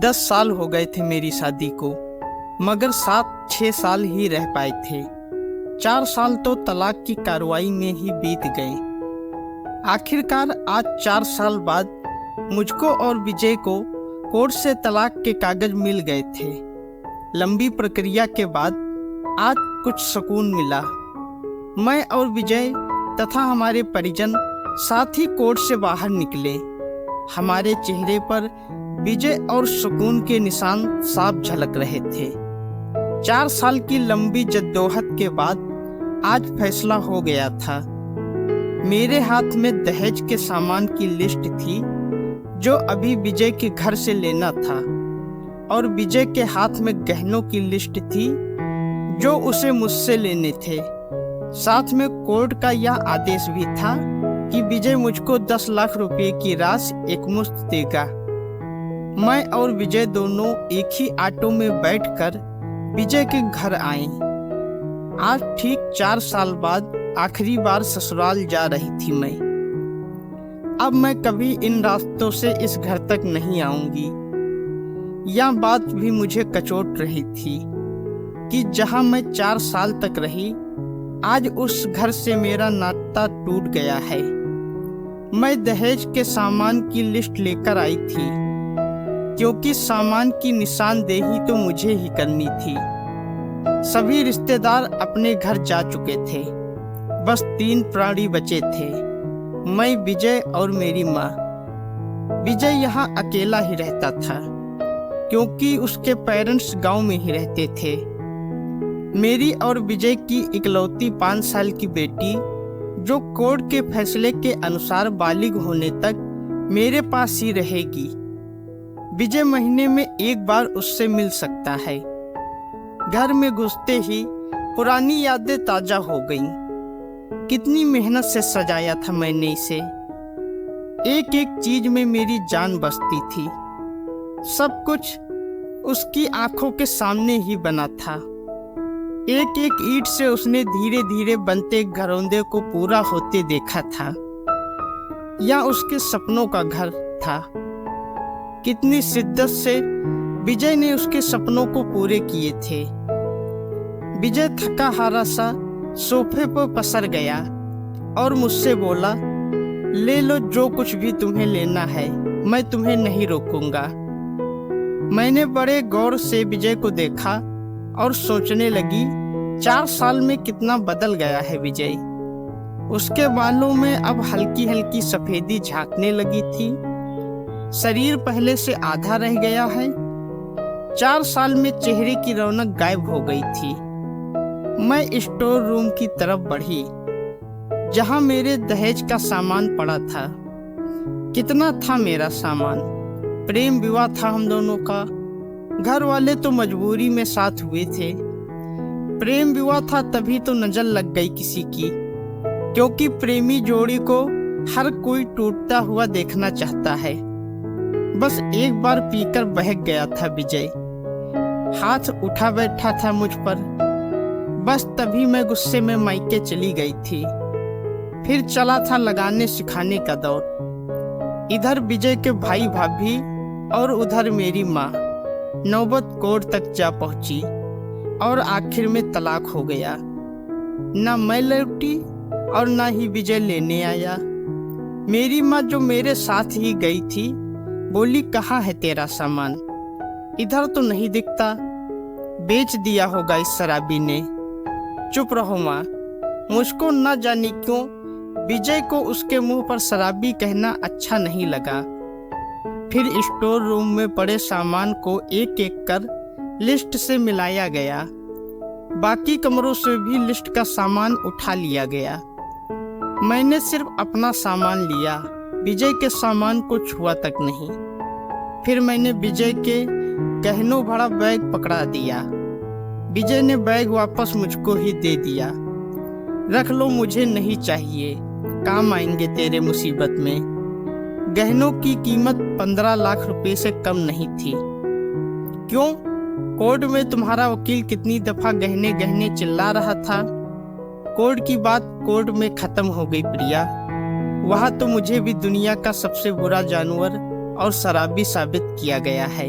10 साल हो गए थे मेरी शादी को, मगर 7-6 साल ही रह पाए थे। 4 साल तो तलाक की कार्रवाई में ही बीत गए। आखिरकार आज 4 साल बाद मुझको और विजय को कोर्ट से तलाक के कागज मिल गए थे। लंबी प्रक्रिया के बाद आज कुछ सुकून मिला। मैं और विजय तथा हमारे परिजन साथ ही कोर्ट से बाहर निकले। हमारे चेहरे पर विजय और सुकून के निशान साफ झलक रहे थे। 4 साल की लंबी जद्दोजहद के बाद आज फैसला हो गया था। मेरे हाथ में दहेज के सामान की लिस्ट थी जो अभी विजय के घर से लेना था, और विजय के हाथ में गहनों की लिस्ट थी जो उसे मुझसे लेने थे। साथ में कोर्ट का यह आदेश भी था कि विजय मुझको 10 लाख रुपए की राशि एकमुश्त देगा। मैं और विजय दोनों एक ही ऑटो में बैठकर विजय के घर आए। आज ठीक 4 साल बाद आखिरी बार ससुराल जा रही थी मैं। अब मैं कभी इन रास्तों से इस घर तक नहीं आऊंगी। यह बात भी मुझे कचोट रही थी कि जहां मैं 4 साल तक रही, आज उस घर से मेरा नाता टूट गया है। मैं दहेज के सामान की लिस्ट लेकर आई थी क्योंकि सामान की निशानदेही तो मुझे ही करनी थी। सभी रिश्तेदार अपने घर जा चुके थे, बस 3 प्राणी बचे थे, मैं, विजय और मेरी माँ। विजय यहाँ अकेला ही रहता था क्योंकि उसके पेरेंट्स गांव में ही रहते थे। मेरी और विजय की इकलौती 5 साल की बेटी, जो कोर्ट के फैसले के अनुसार बालिग होने तक मेरे पास ही रहेगी। विजय महीने में एक बार उससे मिल सकता है। घर में घुसते ही पुरानी यादें ताजा हो गईं। कितनी मेहनत से सजाया था मैंने इसे। एक एक चीज में मेरी जान बसती थी। सब कुछ उसकी आंखों के सामने ही बना था। एक एक ईंट से उसने धीरे धीरे बनते घरौंदे को पूरा होते देखा था। यह उसके सपनों का घर था। कितनी शिद्दत से विजय ने उसके सपनों को पूरे किए थे। विजय थका हारा सा सोफे पर पसर गया और मुझसे बोला, ले लो जो कुछ भी तुम्हें लेना है, मैं तुम्हें नहीं रोकूंगा। मैंने बड़े गौर से विजय को देखा और सोचने लगी, 4 साल में कितना बदल गया है विजय। उसके बालों में अब हल्की हल्की सफेदी झांकने लगी थी। शरीर पहले से आधा रह गया है। 4 साल में चेहरे की रौनक गायब हो गई थी। मैं स्टोर रूम की तरफ बढ़ी जहां मेरे दहेज का सामान पड़ा था। कितना था मेरा सामान। प्रेम विवाह था हम दोनों का। घर वाले तो मजबूरी में साथ हुए थे। प्रेम विवाह था तभी तो नजर लग गई किसी की, क्योंकि प्रेमी जोड़ी को हर कोई टूटता हुआ देखना चाहता है। बस एक बार पीकर बहक गया था विजय। हाथ उठा बैठा था मुझ पर। बस तभी मैं गुस्से में मायके चली गई थी। फिर चला था लगाने सिखाने का दौर। इधर विजय के भाई भाभी और उधर मेरी माँ। नौबत कोर्ट तक जा पहुंची और आखिर में तलाक हो गया। ना मैं लौटी और ना ही विजय लेने आया। मेरी माँ, जो मेरे साथ ही गई थी, बोली, कहाँ है तेरा सामान? इधर तो नहीं दिखता। बेच दिया होगा इस शराबी ने। चुप रहो माँ। मुझको न जाने क्यों विजय को उसके मुंह पर शराबी कहना अच्छा नहीं लगा। फिर स्टोर रूम में पड़े सामान को एक एक कर लिस्ट से मिलाया गया। बाकी कमरों से भी लिस्ट का सामान उठा लिया गया। मैंने सिर्फ अपना सामान लिया, विजय के सामान को छुआ तक नहीं। फिर मैंने विजय के गहनों भरा बैग पकड़ा दिया। विजय ने बैग वापस मुझको ही दे दिया। रख लो, मुझे नहीं चाहिए, काम आएंगे तेरे मुसीबत में। गहनों की कीमत 15 लाख रुपए से कम नहीं थी। क्यों? कोर्ट में तुम्हारा वकील कितनी दफा गहने गहने चिल्ला रहा था। कोर्ट की बात कोर्ट में खत्म हो गई प्रिया। वहाँ तो मुझे भी दुनिया का सबसे बुरा जानवर और शराबी साबित किया गया है।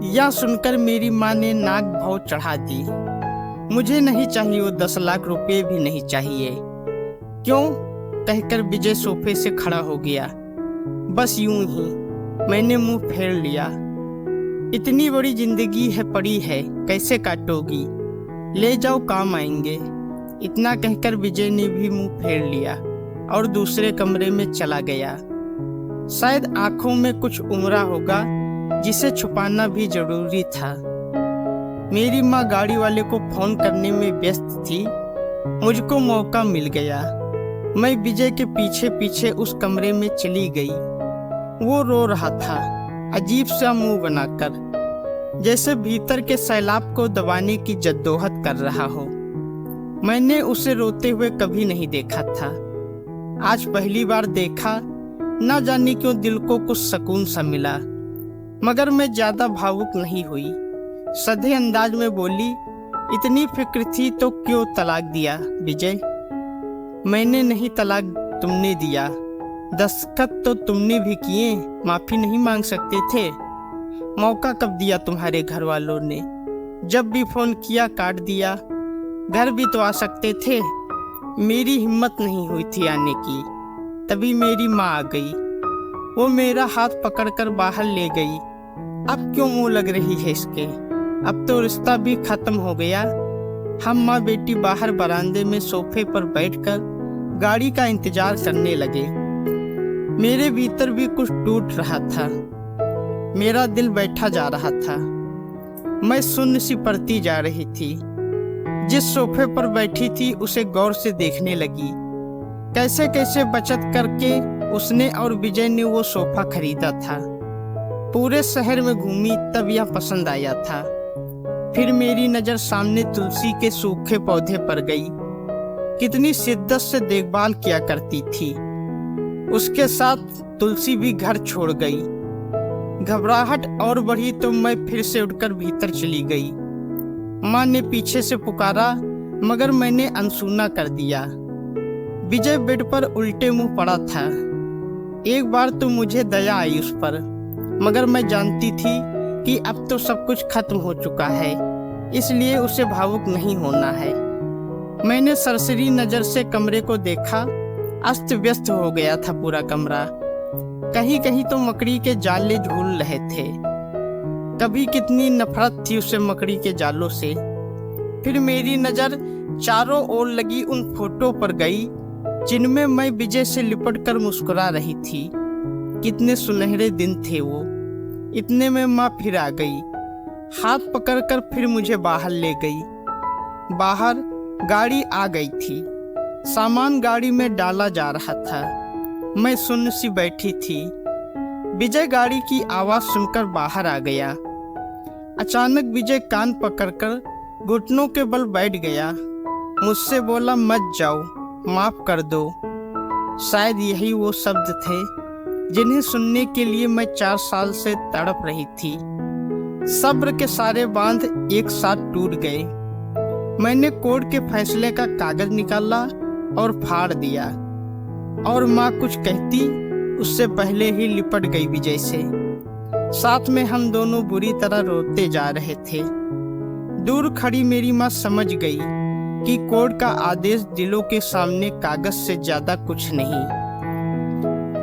यह सुनकर मेरी माँ ने नाक भौं चढ़ा दी। मुझे नहीं चाहिए, वो 10 लाख रुपए भी नहीं चाहिए। क्यों? कहकर विजय सोफे से खड़ा हो गया। बस यूं ही। मैंने मुंह फेर लिया। इतनी बड़ी जिंदगी है पड़ी है, कैसे काटोगी? ले जाओ, काम आएंगे। इतना कहकर विजय ने भी मुंह फेर लिया और दूसरे कमरे में चला गया। शायद आंखों में कुछ उमड़ा होगा जिसे छुपाना भी जरूरी था। मेरी माँ गाड़ी वाले को फोन करने में व्यस्त थी। मुझको मौका मिल गया। मैं विजय के पीछे पीछे उस कमरे में चली गई। वो रो रहा था, अजीब सा मुंह बनाकर, जैसे भीतर के सैलाब को दबाने की जद्दोजहद कर रहा हो। मैंने उसे रोते हुए कभी नहीं देखा था। आज पहली बार देखा। ना जाने क्यों दिल को कुछ सुकून सा मिला। मगर मैं ज्यादा भावुक नहीं हुई। सधे अंदाज में बोली, इतनी फिक्र थी तो क्यों तलाक दिया विजय? मैंने नहीं, तलाक तुमने दिया। दस्तखत तो तुमने भी किए, माफी नहीं मांग सकते थे? मौका कब दिया तुम्हारे घर वालों ने? जब भी फोन किया काट दिया। घर भी तो आ सकते थे। मेरी हिम्मत नहीं हुई थी आने की। तभी मेरी माँ आ गई। वो मेरा हाथ पकड़कर बाहर ले गई। अब क्यों मुंह लग रही है इसके? अब तो रिश्ता भी खत्म हो गया। हम माँ बेटी बाहर बरामदे में सोफे पर बैठकर गाड़ी का इंतजार करने लगे। मेरे भीतर भी कुछ टूट रहा था। मेरा दिल बैठा जा रहा था। मैं शून्य सी पड़ती जा रही थी। जिस सोफे पर बैठी थी उसे गौर से देखने लगी। कैसे कैसे बचत करके उसने और विजय ने वो सोफा खरीदा था। पूरे शहर में घूमी तब यह पसंद आया था। फिर मेरी नजर सामने तुलसी के सूखे पौधे पर गई। कितनी शिद्दत से देखभाल किया करती थी। उसके साथ तुलसी भी घर छोड़ गई। घबराहट और बढ़ी तो मैं फिर से उठकर भीतर चली गई। माँ ने पीछे से पुकारा, मगर मैंने अनसुना कर दिया। विजय बेड पर उल्टे मुंह पड़ा था। एक बार तो मुझे दया आई उस पर, मगर मैं जानती थी कि अब तो सब कुछ खत्म हो चुका है, इसलिए उसे भावुक नहीं होना है। मैंने सरसरी नजर से कमरे को देखा। अस्त व्यस्त हो गया था पूरा कमरा। कहीं कहीं तो मकड़ी के जाले झूल रहे थे। कभी कितनी नफरत थी उसे मकड़ी के जालों से। फिर मेरी नजर चारों ओर लगी उन फोटो पर गई जिनमें मैं विजय से लिपट कर मुस्कुरा रही थी। कितने सुनहरे दिन थे वो। इतने में माँ फिर आ गई। हाथ पकड़कर फिर मुझे बाहर ले गई। बाहर गाड़ी आ गई थी। सामान गाड़ी में डाला जा रहा था। मैं सुन्न सी बैठी थी। विजय गाड़ी की आवाज सुनकर बाहर आ गया। अचानक विजय कान पकड़कर घुटनों के बल बैठ गया। मुझसे बोला, मत जाओ, माफ कर दो। शायद यही वो शब्द थे जिन्हें सुनने के लिए मैं 4 साल से तड़प रही थी। सब्र के सारे बांध एक साथ टूट गए। मैंने कोर्ट के फैसले का कागज निकाला और फाड़ दिया, और माँ कुछ कहती उससे पहले ही लिपट गई विजय से। साथ में हम दोनों बुरी तरह रोते जा रहे थे। दूर खड़ी मेरी माँ समझ गई कि कोर्ट का आदेश दिलों के सामने कागज से ज्यादा कुछ नहीं।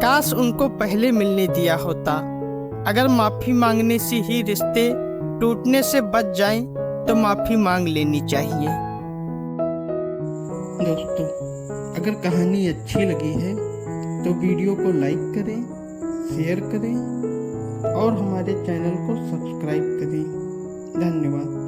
काश उनको पहले मिलने दिया होता। अगर माफी मांगने से ही रिश्ते टूटने से बच जाएं, तो माफी मांग लेनी चाहिए। दोस्तों, अगर कहानी अच्छी लगी है तो वीडियो को लाइक करें, शेयर करें और हमारे चैनल को सब्सक्राइब करें। धन्यवाद।